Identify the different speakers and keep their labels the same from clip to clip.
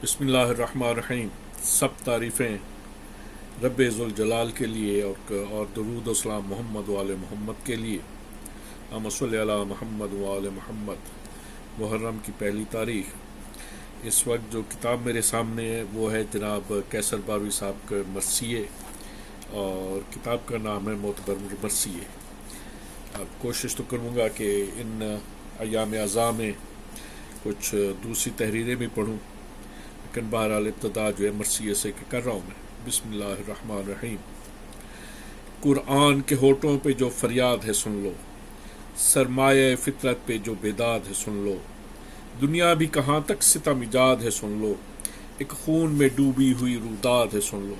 Speaker 1: بسم اللہ الرحمن الرحیم۔ سب تعریفیں رب ذوالجلال کے لیے اور درود و سلام محمد و آل محمد کے لیے۔ اللہم صلی علی محمد و آل محمد۔ محرم کی پہلی تاریخ۔ اس وقت جو کتاب میرے سامنے ہے وہ ہے جناب قیصر باروی صاحب کا مرثیے، اور کتاب کا نام ہے معتبر مرثیے۔ اب کوشش تو کروں گا کہ ان ایام اعزاء میں کچھ دوسری تحریریں بھی پڑھوں، لیکن بہرحال ابتدا جو ہے مرثیے سے کر رہا ہوں میں۔ بسم اللہ الرحمن الرحیم۔ قرآن کے ہونٹوں پہ جو فریاد ہے سن لو، سرمایہ فطرت پہ جو بیداد ہے سن لو، دنیا بھی کہاں تک ستم ایجاد ہے سن لو، ایک خون میں ڈوبی ہوئی روداد ہے سن لو،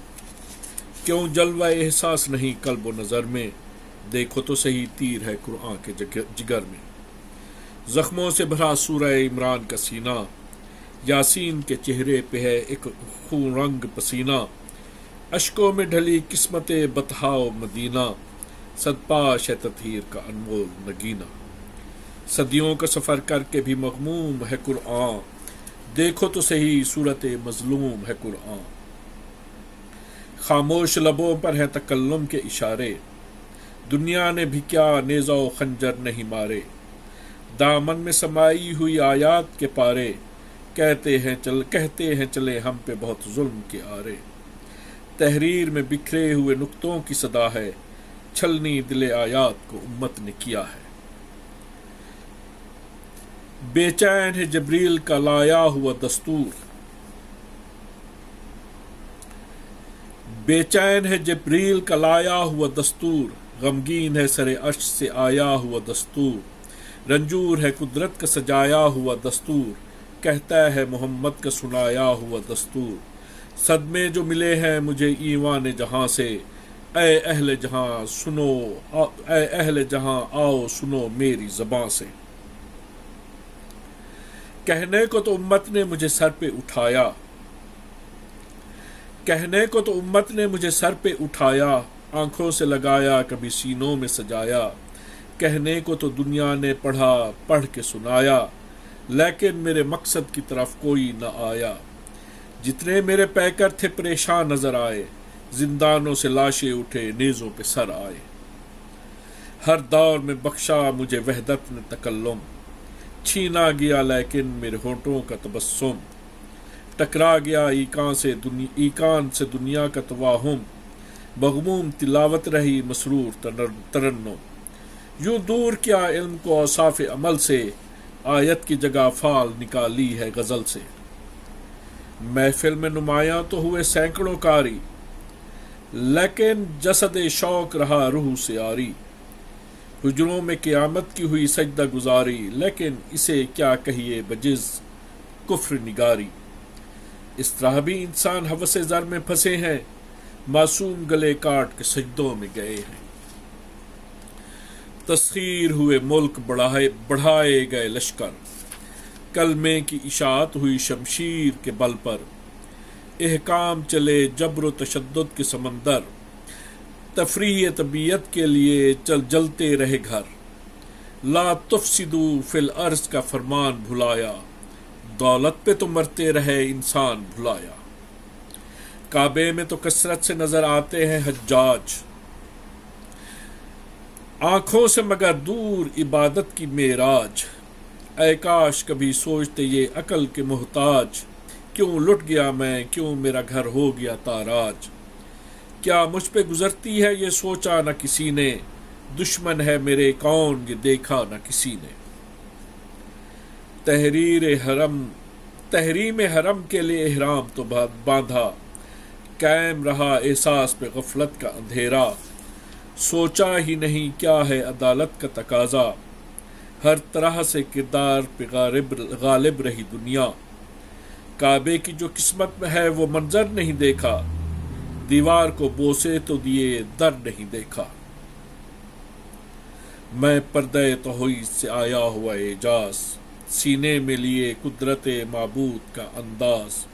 Speaker 1: کیوں جلوہ احساس نہیں قلب و نظر میں، دیکھو تو صحیح تیر ہے قرآن کے جگر میں، زخموں سے بھرا سورہ عمران کا سینہ، یاسین کے چہرے پہ ہے ایک خون رنگ پسینہ، اشکوں میں ڈھلی قسمت بطحا و مدینہ، صدپاش ہے تطہیر کا انمول نگینہ، صدیوں کا سفر کر کے بھی مغموم ہے قرآن، دیکھو تو صحیح صورت مظلوم ہے قرآن، خاموش لبوں پر ہے تکلم کے اشارے، دنیا نے بھی کیا نیزہ و خنجر نہیں مارے، دامن میں سمائی ہوئی آیات کے پارے، کہتے ہیں چلے ہم پہ بہت ظلم کے آرے، تحریر میں بکھرے ہوئے نقطوں کی صدا ہے، چھلنی دل آیات کو امت نے کیا ہے، بے چین ہے جبریل کا لایا ہوا دستور، بے چین ہے جبریل کا لایا ہوا دستور، غمگین ہے سر عرش سے آیا ہوا دستور، رنجور ہے قدرت کا سجایا ہوا دستور، کہتا ہے محمد کا سنایا ہوا دستور، صدمے جو ملے ہیں مجھے ایوان جہاں سے، اے اہل جہاں آؤ سنو میری زباں سے، کہنے کو تو امت نے مجھے سر پہ اٹھایا، کہنے کو تو امت نے مجھے سر پہ اٹھایا، آنکھوں سے لگایا کبھی سینوں میں سجایا، کہنے کو تو دنیا نے پڑھ کے سنایا، لیکن میرے مقصد کی طرف کوئی نہ آیا، جتنے میرے پیکر تھے پریشان نظر آئے، زندانوں سے لاشیں اٹھے نیزوں پہ سر آئے، ہر دور میں بخشا مجھے وحدت نے تکلم، چھینا گیا لیکن میرے ہونٹوں کا تبسم، ٹکرا گیا ایکان سے دنیا کا توہم، مغموم تلاوت رہی مسرور ترنم، یوں دور کیا علم کو اوصاف عمل سے، آیت کی جگہ فال نکالی ہے غزل سے، محفل میں نمایاں تو ہوئے سینکڑوں کاری، لیکن جسد شوق رہا روح سے آری، حجروں میں قیامت کی ہوئی سجدہ گزاری، لیکن اسے کیا کہیے بجز کفر نگاری، اس طرح بھی انسان ہوس زر میں پھنسے ہیں، معصوم گلے کاٹ کے سجدوں میں گئے ہیں، تسخیر ہوئے ملک بڑھائے گئے لشکر، کلمے کی اشاعت ہوئی شمشیر کے بل پر، احکام چلے جبر و تشدد کے سمندر، تفریح طبیعت کے لیے جلتے رہے گھر، لا تفسدوا فی الارض کا فرمان بھلایا، دولت پہ تو مرتے رہے انسان بھلایا، کعبے میں تو کثرت سے نظر آتے ہیں حجاج، آنکھوں سے مگر دور عبادت کی معراج، اے کاش کبھی سوچتے یہ عقل کے محتاج، کیوں لٹ گیا میں کیوں میرا گھر ہو گیا تاراج، کیا مجھ پہ گزرتی ہے یہ سوچا نہ کسی نے، دشمن ہے میرے کون یہ دیکھا نہ کسی نے، تحریم حرم کے لیے احرام تو باندھا، قائم رہا احساس پہ غفلت کا اندھیرا، سوچا ہی نہیں کیا ہے عدالت کا تقاضا، ہر طرح سے کردار پہ غالب رہی دنیا، کعبے کی جو قسمت میں ہے وہ منظر نہیں دیکھا، دیوار کو بوسے تو دیے در نہیں دیکھا، میں پردہ توحید سے آیا ہوا اعجاز، سینے میں لیے قدرت معبود کا انداز،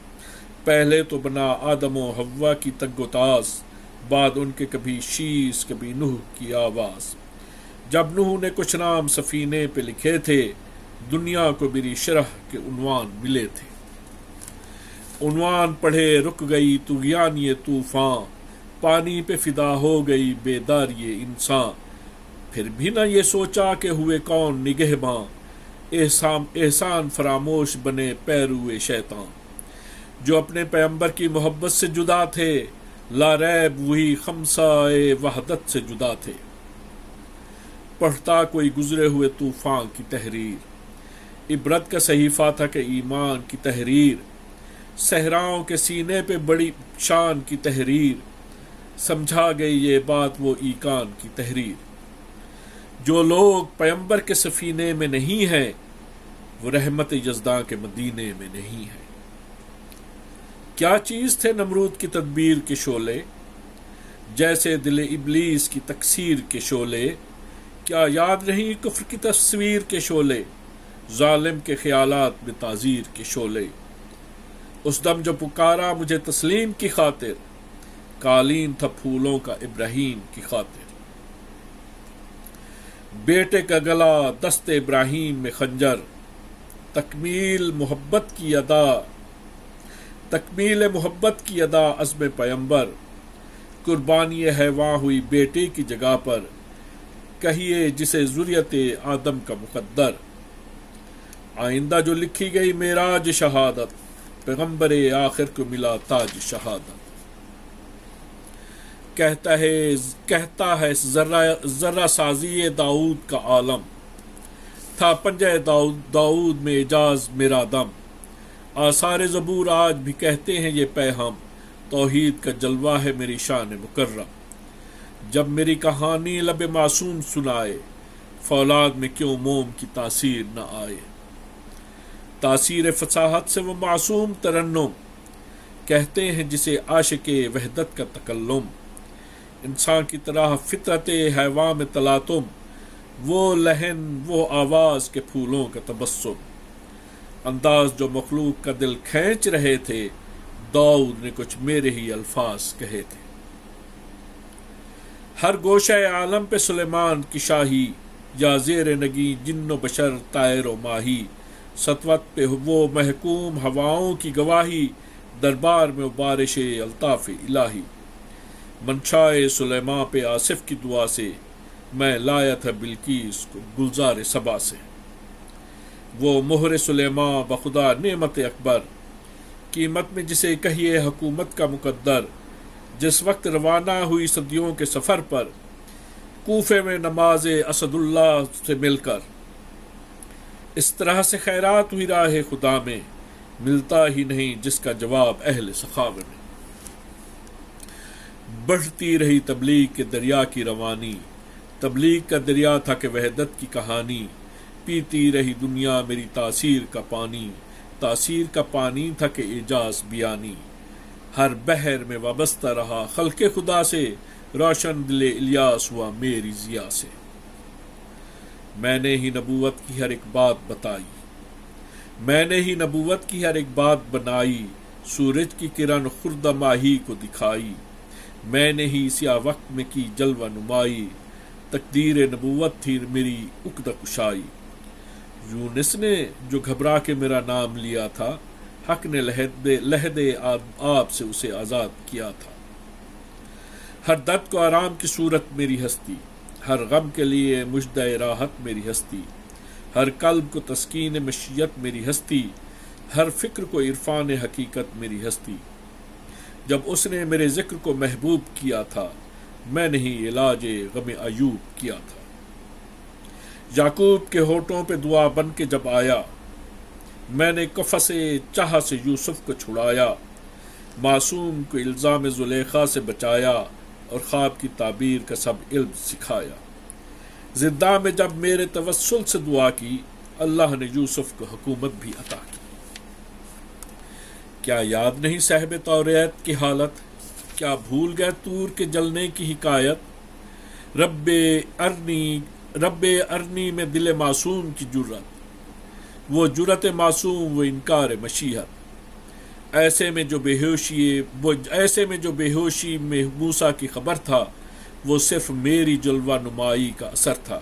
Speaker 1: پہلے تو بنا آدم و حوا کی تگ و تاز، بعد ان کے کبھی شیش کبھی نوح کی آواز، جب نوح نے کچھ نام سفینے پہ لکھے تھے، دنیا کو میری شرح کے عنوان ملے تھے، عنوان پڑھے رک گئی طغیان یہ طوفان، پانی پہ فدا ہو گئی بیدار یہ انسان، پھر بھی نہ یہ سوچا کہ ہوئے کون نگہباں، احسان فراموش بنے پیروئے شیطان، جو اپنے پیغمبر کی محبت سے جدا تھے، لا ریب وہی خمسائے وحدت سے جدا تھے۔ پڑھتا کوئی گزرے ہوئے طوفان کی تحریر، عبرت کا صحیفہ تھا کہ ایمان کی تحریر، صحراؤں کے سینے پہ بڑی شان کی تحریر، سمجھا گئی یہ بات وہ ایقان کی تحریر۔ جو لوگ پیغمبر کے سفینے میں نہیں ہیں، وہ رحمت یزداں کے مدینے میں نہیں ہیں۔ کیا چیز تھے نمرود کی تدبیر کے شعلے، جیسے دل ابلیس کی تکسیر کے شعلے، کیا یاد نہیں کفر کی تصویر کے شعلے، ظالم کے خیالات میں تعزیر کے شعلے۔ اس دم جو پکارا مجھے تسلیم کی خاطر، قالین تھا پھولوں کا ابراہیم کی خاطر۔ بیٹے کا گلا دست ابراہیم میں خنجر، تکمیل محبت کی ادا، تکمیل محبت کی ادا عزم پیمبر، قربانی حیواں ہوئی بیٹے کی جگہ پر، کہیے جسے ذریت آدم کا مقدر۔ آئندہ جو لکھی گئی معراج شہادت، پیغمبر آخر کو ملا تاج شہادت۔ کہتا ہے ذرہ سازی داؤد کا عالم، تھا پنجہ داؤد میں اعجاز میرا دم۔ آثار زبور آج بھی کہتے ہیں یہ پیغام، توحید کا جلوہ ہے میری شان مکرم۔ جب میری کہانی لب معصوم سنائے، فولاد میں کیوں موم کی تاثیر نہ آئے۔ تاثیر فصاحت سے وہ معصوم ترنم، کہتے ہیں جسے عاشق وحدت کا تکلم۔ انسان کی طرح فطرت حیوان میں تلاطم، وہ لہن وہ آواز کے پھولوں کا تبسم۔ انداز جو مخلوق کا دل کھینچ رہے تھے، داؤد نے کچھ میرے ہی الفاظ کہے تھے۔ ہر گوشہ عالم پہ سلیمان کی شاہی، یا زیر نگی جن و بشر طائر و ماہی۔ سطوت پہ وہ محکوم ہواؤں کی گواہی، دربار میں بارش الطاف الہی۔ منشائے سلیمان پہ آصف کی دعا سے، میں لایا تھا بلقیس کو گلزار سبا سے۔ وہ مہر سلیمان بخدا نعمت اکبر، قیمت میں جسے کہیے حکومت کا مقدر۔ جس وقت روانہ ہوئی صدیوں کے سفر پر، کوفے میں نماز اسد اللہ سے مل کر، اس طرح سے خیرات ہوئی راہ خدا میں، ملتا ہی نہیں جس کا جواب اہل سخاوے میں۔ بڑھتی رہی تبلیغ کے دریا کی روانی، تبلیغ کا دریا تھا کہ وحدت کی کہانی۔ پیتی رہی دنیا میری تاثیر کا پانی، تاثیر کا پانی تھا کہ اعجاز بیانی۔ ہر بحر میں وابستہ رہا خلق خدا سے، روشن دل الیاس ہوا میری ضیا سے۔ میں نے ہی نبوت کی ہر ایک بات بتائی، میں نے ہی نبوت کی ہر ایک بات بنائی۔ سورج کی کرن خردہ ماہی کو دکھائی، میں نے ہی سیاہ وقت میں کی جلوہ نمائی۔ تقدیر نبوت تھی میری عقدہ کشائی۔ یونس نے جو گھبرا کے میرا نام لیا تھا، حق نے لہد آپ سے اسے آزاد کیا تھا۔ ہر درد کو آرام کی صورت میری ہستی، ہر غم کے لیے مژدہ راحت میری ہستی۔ ہر قلب کو تسکین مشیت میری ہستی، ہر فکر کو عرفان حقیقت میری ہستی۔ جب اس نے میرے ذکر کو محبوب کیا تھا، میں نے ہی علاج غم ایوب کیا تھا۔ یعقوب کے ہونٹوں پہ دعا بن کے جب آیا، میں نے قفس چاہ سے یوسف کو چھڑایا۔ معصوم کو الزام زلیخا سے بچایا، اور خواب کی تعبیر کا سب علم سکھایا۔ زندہ میں جب میرے توسل سے دعا کی، اللہ نے یوسف کو حکومت بھی عطا کی۔ کیا یاد نہیں صاحب توریت کی حالت، کیا بھول گئے طور کے جلنے کی حکایت۔ رب ارنی میں دل معصوم کی جرت، وہ جرت معصوم وہ انکار مشیت۔ ایسے میں جو بے ہوشی میں موسیٰ کی خبر تھا، وہ صرف میری جلوہ نمائی کا اثر تھا۔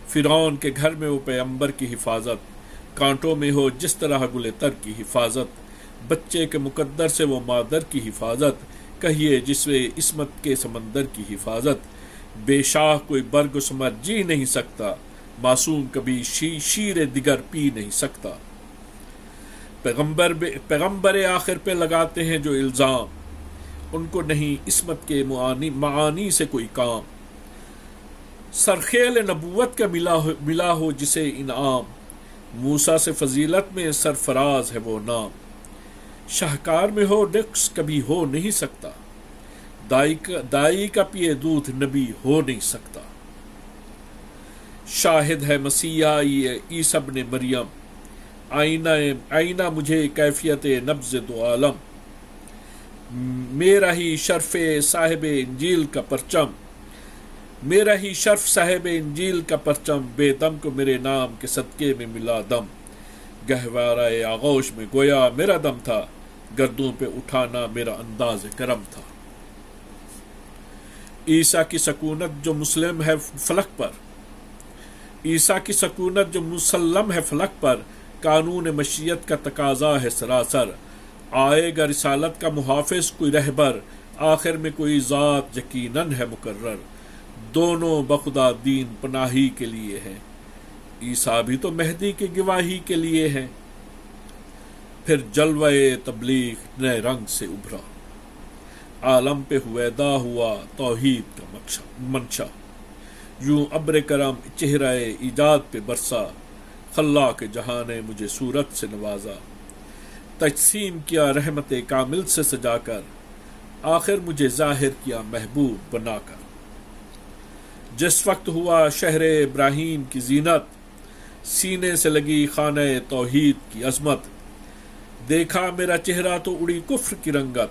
Speaker 1: فرعون کے گھر میں وہ پیغمبر کی حفاظت، کانٹوں میں ہو جس طرح گل تر کی حفاظت۔ بچے کے مقدر سے وہ مادر کی حفاظت، کہیے جس میں عصمت کے سمندر کی حفاظت، بے شاخ کوئی برگ و ثمر جی نہیں سکتا، معصوم کبھی شیر دیگر پی نہیں سکتا۔ پیغمبر آخر پہ لگاتے ہیں جو الزام، ان کو نہیں عصمت کے معانی سے کوئی کام۔ سرخیل نبوت کا ملا ہو جسے انعام، موسیٰ سے فضیلت میں سرفراز ہے وہ نام۔ شاہکار میں ہو نقص کبھی ہو نہیں سکتا، دائی کا پیے دودھ نبی ہو نہیں سکتا۔ شاہد ہے مسیحا عیسی ابن مریم، آئینہ مجھے کیفیت نبض دو عالم۔ میرا ہی شرف صاحب انجیل کا پرچم، میرا ہی شرف صاحب انجیل کا پرچم، بے دم کو میرے نام کے صدقے میں ملا دم۔ گہوارہ آغوش میں گویا میرا دم تھا، گردوں پہ اٹھانا میرا انداز کرم تھا۔ عیسیٰ کی سکونت جو مسلم ہے فلک پر، عیسیٰ کی سکونت جو مسلم ہے فلک پر، قانون مشیت کا تقاضا ہے سراسر۔ آئے گا رسالت کا محافظ کوئی رہبر، آخر میں کوئی ذات یقیناً ہے مقرر۔ دونوں بخدا دین پناہی کے لیے ہیں، عیسیٰ بھی تو مہدی کی گواہی کے لیے ہیں۔ پھر جلوہ تبلیغ نئے رنگ سے ابھرا، عالم پہ ہویدا ہوا توحید کا منشا۔ یوں ابر کرم چہرہ ایجاد پہ برسا، خلاق جہاں نے مجھے صورت سے نوازا۔ تجسیم کیا رحمت کامل سے سجا کر، آخر مجھے ظاہر کیا محبوب بنا کر۔ جس وقت ہوا شہر ابراہیم کی زینت، سینے سے لگی خانہ توحید کی عظمت۔ دیکھا میرا چہرہ تو اڑی کفر کی رنگت،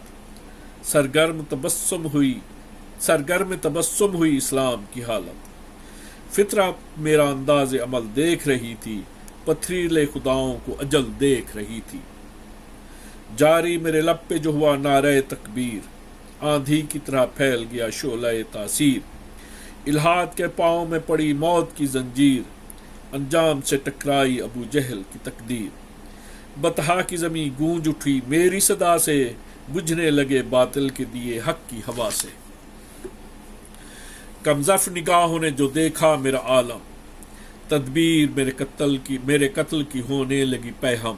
Speaker 1: سرگرم تبسم ہوئی اسلام کی حالت۔ فطرت میرا انداز عمل دیکھ رہی تھی، پتھریلے خداؤں کو اجل دیکھ رہی تھی۔ جاری میرے لب پہ جو ہوا نعرہ تکبیر، آندھی کی طرح پھیل گیا شعلہ تاثیر۔ الہاد کے پاؤں میں پڑی موت کی زنجیر، انجام سے ٹکرائی ابو جہل کی تقدیر۔ بطحا کی زمیں گونج اٹھی میری صدا سے، بجھنے لگے باطل کے دیے حق کی ہوا سے۔ کمزف نگاہوں نے جو دیکھا میرا عالم، تدبیر میرے قتل کی ہونے لگی پیہم۔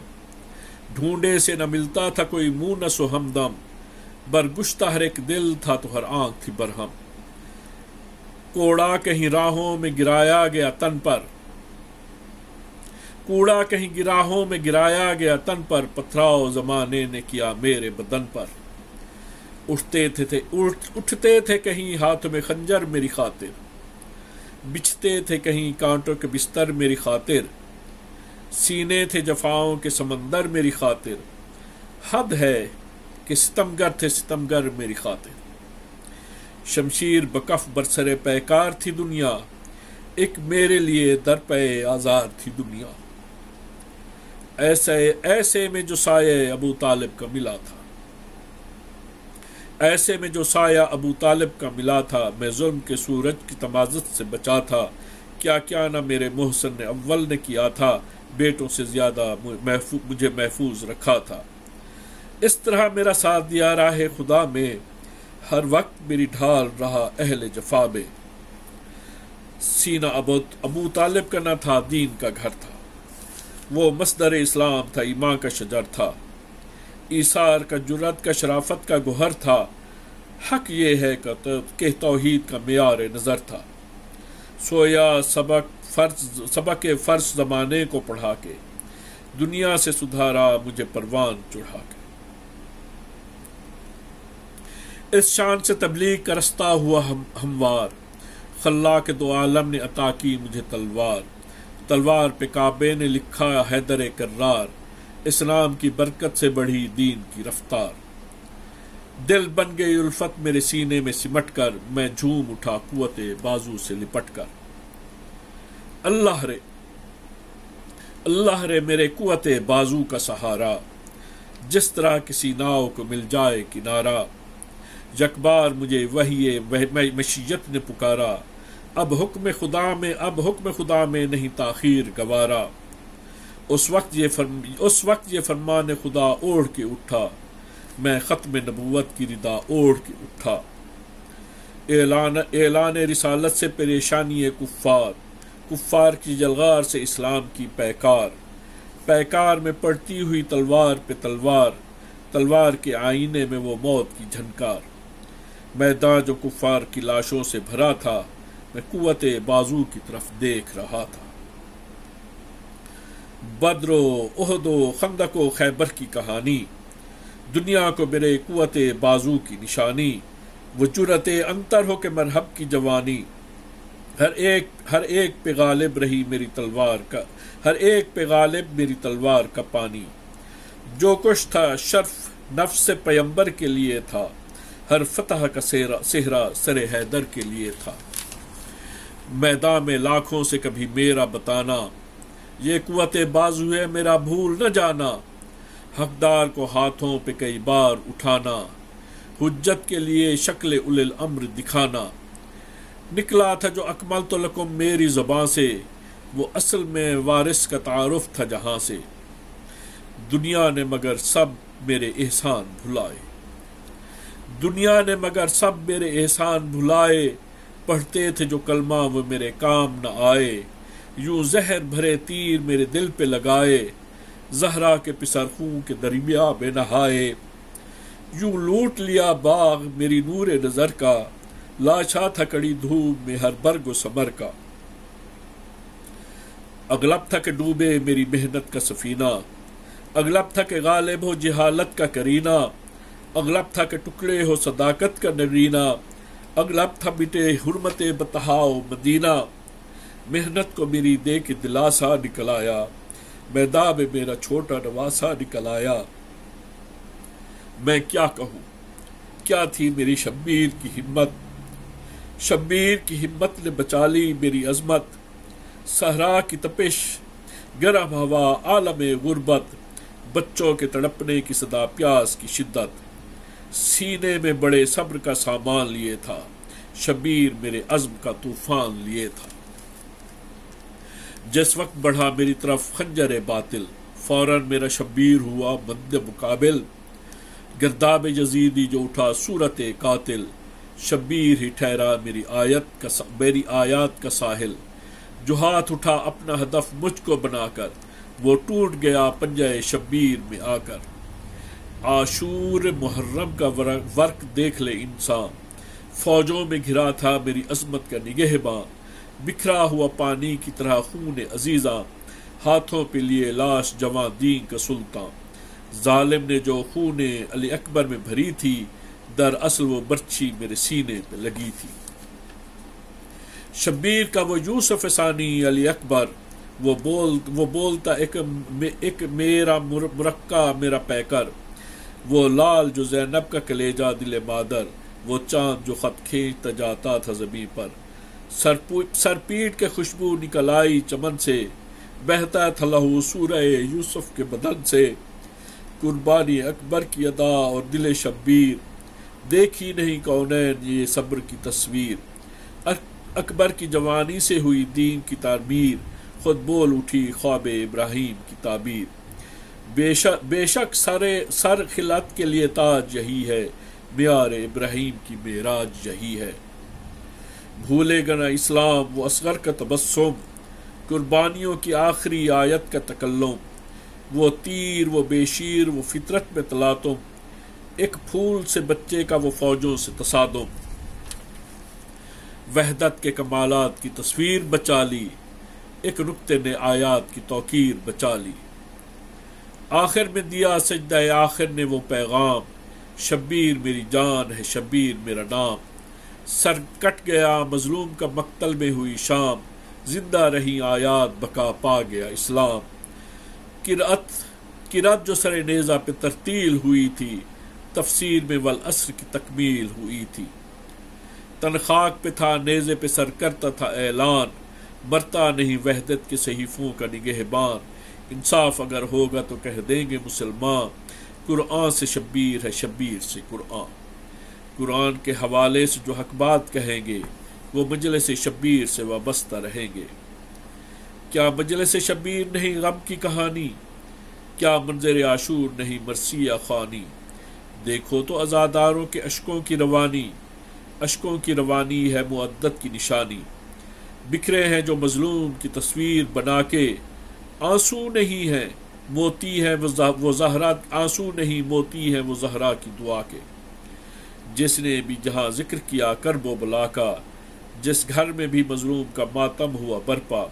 Speaker 1: ڈھونڈے سے نہ ملتا تھا کوئی مونس و ہمدم، برگشتہ ہر ایک دل تھا تو ہر آنکھ تھی برہم۔ کوڑا کہیں راہوں میں گرایا گیا تن پر، کوڑا کہیں گراہوں میں گرایا گیا تن پر، پتھراؤ زمانے نے کیا میرے بدن پر۔ اٹھتے تھے کہیں ہاتھ میں خنجر میری خاطر، بچھتے تھے کہیں کانٹوں کے بستر میری خاطر۔ سینے تھے جفاؤں کے سمندر میری خاطر، حد ہے کہ ستمگر تھے ستمگر میری خاطر۔ شمشیر بکف برسر پیکار تھی دنیا، ایک میرے لیے در پہ آزار تھی دنیا۔ ایسے میں جو سایہ ابو طالب کا ملا تھا، ایسے میں جو سایہ ابو طالب کا ملا تھا، میں ظلم کے سورج کی تمازت سے بچا تھا۔ کیا کیا نہ میرے محسن نے اول نے کیا تھا، بیٹوں سے زیادہ مجھے محفوظ رکھا تھا۔ اس طرح میرا ساتھ دیا راہ خدا میں، ہر وقت میری ڈھال رہا اہل جفا میں۔ سینہ ابو طالب کا نہ تھا دین کا گھر تھا، وہ مصدر اسلام تھا ایمان کا شجر تھا، ایثار کا جرأت کا شرافت کا گوہر تھا۔ حق یہ ہے کہ توحید کا معیار نظر تھا، سویا سبق فرض زمانے کو پڑھا کے، دنیا سے سدھارا مجھے پروان چڑھا کے۔ اس شان سے تبلیغ کا رستہ ہوا ہموار، خلاق دو عالم نے عطا کی مجھے تلوار پہ کعبے نے لکھا حیدر کرار، اسلام کی برکت سے بڑھی دین کی رفتار۔ دل بن گئی الفت میرے سینے میں سمٹ کر، میں جھوم اٹھا قوت بازو سے لپٹ کر۔ اللہ رے میرے قوت بازو کا سہارا، جس طرح کسی ناؤ کو مل جائے کنارہ۔ یکبار مجھے وحی مشیت نے پکارا، اب حکم خدا میں نہیں تاخیر گوارا۔ اس وقت یہ فرمان خدا اوڑھ کے اٹھا، میں ختم نبوت کی ردا اوڑھ کے اٹھا۔ اعلان رسالت سے پریشانی کفار کی جلغار سے اسلام کی پیکار میں پڑتی ہوئی تلوار پہ تلوار کے آئینے میں وہ موت کی جھنکار۔ میدان جو کفار کی لاشوں سے بھرا تھا، میں قوت بازو کی طرف دیکھ رہا تھا۔ بدر و احد و خندق و خیبر کی کہانی، دنیا کو میرے قوت بازو کی نشانی، وہ جرأت انتر ہو کے مرحب کی جوانی، ہر ایک پہ غالب رہی میری تلوار کا پانی۔ جو کچھ تھا شرف نفس پیمبر کے لیے تھا، ہر فتح کا صحرا سر حیدر کے لیے تھا۔ میدان میں لاکھوں سے کبھی میرا بتانا، یہ قوت بازو ہے میرا بھول نہ جانا، حقدار کو ہاتھوں پہ کئی بار اٹھانا، حجت کے لیے شکل اولِ الامر دکھانا۔ نکلا تھا جو اکملت لکم میری زباں سے، وہ اصل میں وارث کا تعارف تھا جہاں سے۔ دنیا نے مگر سب میرے احسان بھلائے، پڑھتے تھے جو کلمہ وہ میرے کام نہ آئے، یوں زہر بھرے تیر میرے دل پہ لگائے، زہرا کے پسر خوں کے دریا میں نہائے، یوں لوٹ لیا باغ میری نور نظر کا، لاشا تھا کڑی دھوپ میں ہر برگ و ثمر کا۔ اغلب تھا کہ ڈوبے میری محنت کا سفینہ، اغلب تھا کہ غالب ہو جہالت کا کرینہ، اغلب تھا کہ ٹکڑے ہو صداقت کا نرینہ، اغلب تھا مٹے حرمت بتہاؤ مدینہ۔ محنت کو میری دے کے دلاسا نکل آیا، میدان میں میرا چھوٹا نواسا نکل آیا۔ میں کیا کہوں، کیا تھی میری شبیر کی ہمت نے بچا لی میری عظمت۔ صحرا کی تپش، گرم ہوا، عالم غربت، بچوں کے تڑپنے کی صدا، پیاس کی شدت، سینے میں بڑے صبر کا سامان لیے تھا، شبیر میرے عزم کا طوفان لیے تھا۔ جس وقت بڑھا میری طرف خنجر باطل، فوراً میرا شبیر ہوا مد مقابل، گرداب یزیدی جو اٹھا صورت قاتل، شبیر ہی ٹھہرا میری آیات کا ساحل۔ جو ہاتھ اٹھا اپنا ہدف مجھ کو بنا کر، وہ ٹوٹ گیا پنجہ شبیر میں آ کر۔ عاشور محرم کا ورق دیکھ لے انسان، فوجوں میں گھرا تھا میری عظمت کا نگہباں، بکھرا ہوا پانی کی طرح خون عزیزاں، ہاتھوں پہ لیے لاش جواں دین کا سلطان۔ ظالم نے جو خون علی اکبر میں بھری تھی، در اصل وہ برچھی میرے سینے پہ لگی تھی۔ شبیر کا وہ یوسف ثانی علی اکبر، وہ بولتا ایک میرا مرکہ میرا پیکر، وہ لال جو زینب کا کلیجہ دل مادر، وہ چاند جو خط کھینچتا جاتا تھا زمین پر۔ سر پیٹ کے خوشبو نکل آئی چمن سے، بہتا تھا لہو سورہ یوسف کے بدن سے۔ قربانی اکبر کی ادا اور دل شبیر، دیکھی نہیں کونین یہ صبر کی تصویر۔ اکبر کی جوانی سے ہوئی دین کی تعمیر، خود بول اٹھی خواب ابراہیم کی تعبیر۔ بے شک سر خلعت کے لیے تاج یہی ہے، معیار ابراہیم کی معراج یہی ہے۔ بھولے گا نہ اسلام وہ اصغر کا تبسم، قربانیوں کی آخری آیت کا تکلم۔ وہ تیر وہ بے شیر وہ فطرت میں تلاطم، ایک پھول سے بچے کا وہ فوجوں سے تصادم۔ وحدت کے کمالات کی تصویر بچا لی، ایک نقطے نے آیات کی توقیر بچا لی۔ آخر میں دیا سجدہ آخر نے وہ پیغام، شبیر میری جان ہے شبیر میرا نام۔ سر کٹ گیا مظلوم کا مقتل میں ہوئی شام، زندہ رہی آیات بقا پا گیا اسلام۔ قرأت جو سر نیزہ پہ ترتیل ہوئی تھی، تفسیر میں والعصر کی تکمیل ہوئی تھی۔ تنخاک پہ تھا نیزے پہ سر کرتا تھا اعلان، مرتا نہیں وحدت کے صحیفوں کا نگہبان۔ انصاف اگر ہوگا تو کہہ دیں گے مسلمان، قرآن سے شبیر ہے شبیر سے قرآن۔ قرآن کے حوالے سے جو حق بات کہیں گے، وہ مجلس شبیر سے وابستہ رہیں گے۔ کیا مجلس شبیر نہیں غم کی کہانی، کیا منظر عاشور نہیں مرثیہ خوانی، دیکھو تو عزاداروں کے اشکوں کی روانی، اشکوں کی روانی ہے معدت کی نشانی، بکھرے ہیں جو مظلوم کی تصویر بنا کے، آنسو نہیں ہے موتی ہے وہ زہرا، آنسو نہیں موتی ہے وہ زہرا کی دعا کے، جس نے بھی جہاں ذکر کیا کرب و بلا کا، جس گھر میں بھی مظلوم کا ماتم ہوا برپا،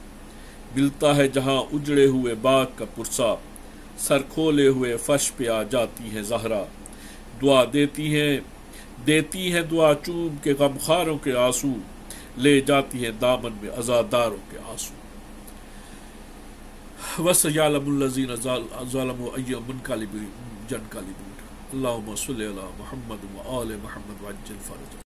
Speaker 1: ملتا ہے جہاں اجڑے ہوئے باغ کا پرسا، سر کھولے ہوئے فرش پہ آ جاتی ہیں زہرا، دعا دیتی ہیں دعا چوم کے غمخاروں کے آنسو، لے جاتی ہیں دامن میں عزاداروں کے آنسو۔ وَسَيَعْلَمُ الَّذِينَ ظَلَمُوا أَيَّ مُنْقَلِبٍ يَنْقَلِبُونَ۔ اللهم صل على محمد وآل محمد وعجل فرجهم۔